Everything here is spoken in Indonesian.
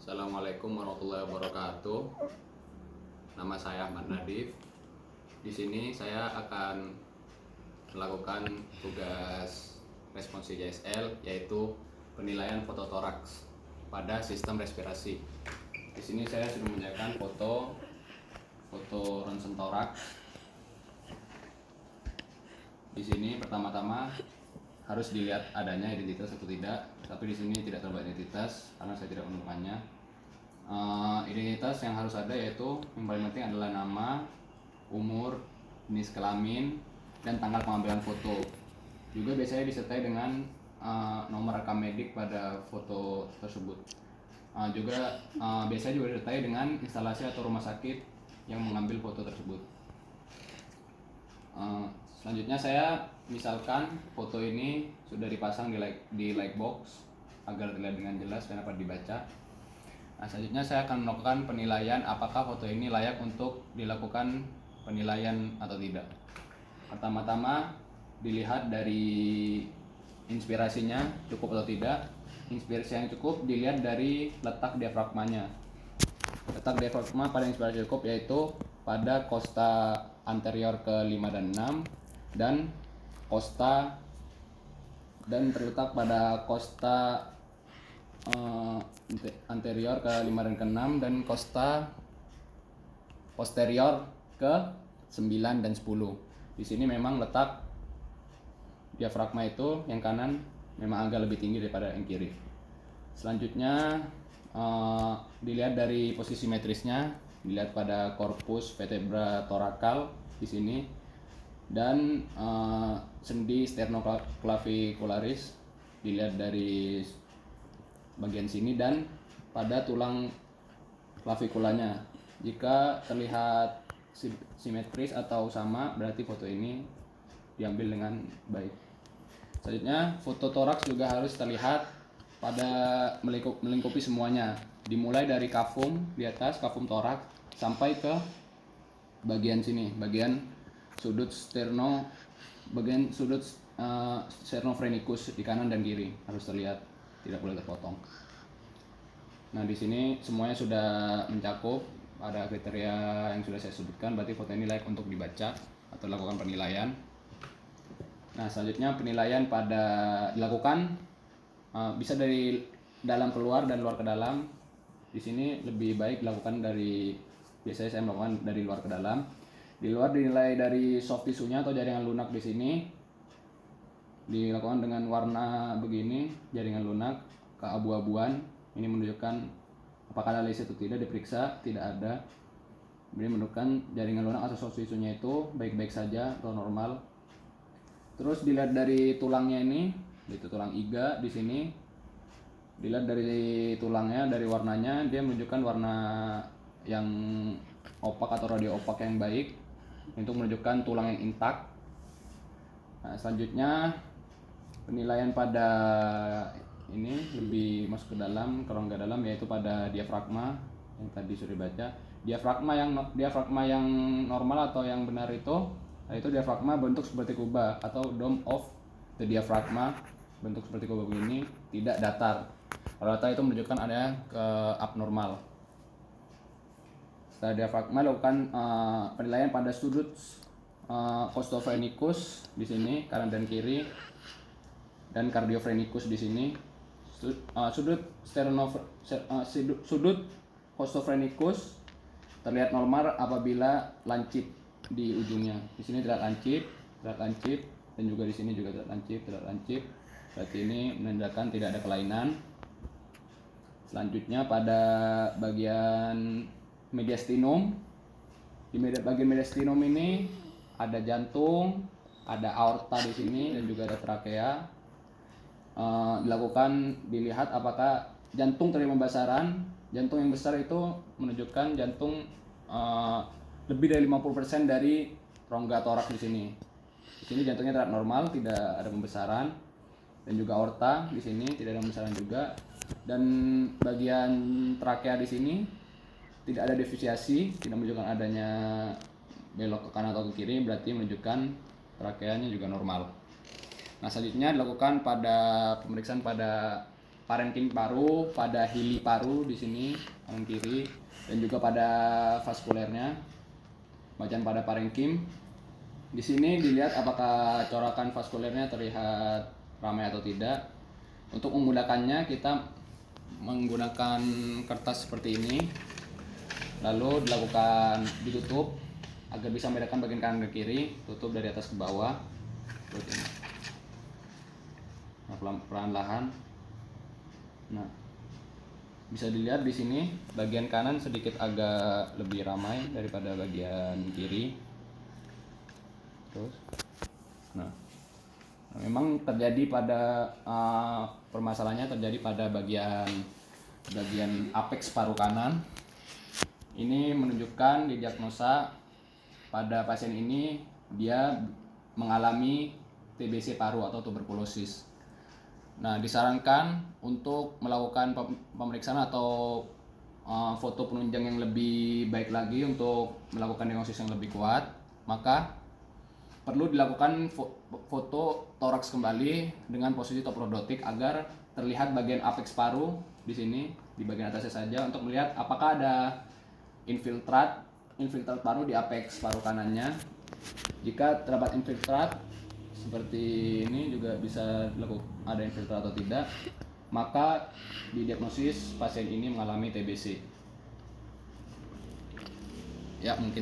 Assalamualaikum warahmatullahi wabarakatuh. Nama saya Ahmad Nadif. Di sini saya akan melakukan tugas responsi JSL, yaitu penilaian fototoraks pada sistem respirasi. Di sini saya sudah menyiapkan foto ronsen toraks. Di sini pertama-tama harus dilihat adanya identitas atau tidak, tapi di sini tidak terdapat identitas karena saya tidak menemukannya. Identitas yang harus ada yaitu yang paling penting adalah nama, umur, jenis kelamin, dan tanggal pengambilan foto. Juga biasanya disertai dengan nomor rekam medik pada foto tersebut. Biasanya juga disertai dengan instalasi atau rumah sakit yang mengambil foto tersebut. Selanjutnya saya misalkan foto ini sudah dipasang di lightbox agar terlihat dengan jelas dan dapat dibaca. Nah, selanjutnya saya akan melakukan penilaian apakah foto ini layak untuk dilakukan penilaian atau tidak. Pertama-tama dilihat dari inspirasinya cukup atau tidak. Inspirasi yang cukup dilihat dari letak diafragmanya. Letak diafragma pada inspirasi cukup yaitu pada kosta anterior ke 5 dan 6 dan terletak pada kosta anterior ke 5 dan ke 6 dan kosta posterior ke 9 dan 10. Di sini memang letak diafragma itu yang kanan memang agak lebih tinggi daripada yang kiri. Selanjutnya dilihat dari posisi metrisnya, dilihat pada korpus vertebra torakal di sini dan sendi sternoclavicularis dilihat dari bagian sini dan pada tulang klavikulanya. Jika terlihat simetris atau sama berarti foto ini diambil dengan baik. Selanjutnya foto toraks juga harus terlihat pada melingkupi semuanya, dimulai dari kafum di atas, kafum toraks sampai ke bagian sini, bagian sudut sternophrenikus di kanan dan kiri harus terlihat, tidak boleh terpotong. Nah, di sini semuanya sudah mencakup pada kriteria yang sudah saya sebutkan, berarti foto ini layak untuk dibaca atau dilakukan penilaian. Nah, selanjutnya penilaian dilakukan bisa dari dalam keluar dan luar ke dalam. Di sini lebih baik dilakukan biasanya saya melakukan dari luar ke dalam. Di luar dinilai dari soft tisunya atau jaringan lunak di sini. Dilakukan dengan warna begini, jaringan lunak keabu-abuan. Ini menunjukkan apakah ada lesi atau tidak, diperiksa, tidak ada. Ini menunjukkan jaringan lunak atau soft tisunya itu baik-baik saja atau normal. Terus dilihat dari tulangnya ini, itu tulang iga di sini. Dilihat dari tulangnya, dari warnanya, dia menunjukkan warna yang opak atau radio opak yang baik untuk menunjukkan tulang yang intak. Nah, selanjutnya penilaian pada ini lebih masuk ke dalam, ke rongga dalam, yaitu pada diafragma yang tadi sudah dibaca. Diafragma yang normal atau yang benar itu diafragma bentuk seperti kubah atau dome of the diaphragma, bentuk seperti kubah begini, tidak datar. Kalau datar itu menunjukkan adanya ke abnormal. Setelah diafragma lakukan penilaian pada sudut costophrenikus di sini kanan dan kiri dan cardiophrenikus di sini. Sudut costophrenikus terlihat normal apabila lancip di ujungnya. Di sini terlihat lancip dan juga di sini juga terlihat lancip. Berarti ini menandakan tidak ada kelainan. Selanjutnya pada bagian mediastinum. Di bagian mediastinum ini ada jantung, ada aorta di sini dan juga ada trakea. Dilihat apakah jantung terjadi pembesaran. Jantung yang besar itu menunjukkan jantung lebih dari 50% dari rongga toraks di sini. Di sini jantungnya terlihat normal, tidak ada pembesaran, dan juga aorta di sini tidak ada pembesaran juga. Dan bagian trakea di sini tidak ada defisiasi, tidak menunjukkan adanya belok ke kanan atau ke kiri, berarti menunjukkan trakeanya juga normal. Nah, selanjutnya dilakukan pada pemeriksaan pada parenkim paru, pada hili paru di sini kanan kiri, dan juga pada vaskulernya, bacaan pada parenkim. Di sini dilihat apakah corakan vaskulernya terlihat ramai atau tidak. Untuk memudahkannya kita menggunakan kertas seperti ini, lalu ditutup agar bisa membedakan bagian kanan dan kiri. Tutup dari atas ke bawah seperti ini. Nah, perlahan-lahan. Nah, bisa dilihat di sini bagian kanan sedikit agak lebih ramai daripada bagian kiri. Terus, nah memang terjadi pada permasalahannya terjadi pada bagian apex paru kanan. Ini menunjukkan di diagnosa pada pasien ini dia mengalami TBC paru atau tuberkulosis. Nah, disarankan untuk melakukan pemeriksaan atau foto penunjang yang lebih baik lagi untuk melakukan diagnosis yang lebih kuat. Maka perlu dilakukan foto toraks kembali dengan posisi top lordotik agar terlihat bagian apex paru di sini, di bagian atasnya saja, untuk melihat apakah ada infiltrat paru di apex paru kanannya. Jika terdapat infiltrat seperti ini, juga bisa ada infiltrat atau tidak, maka didiagnosis pasien ini mengalami TBC. Ya, mungkin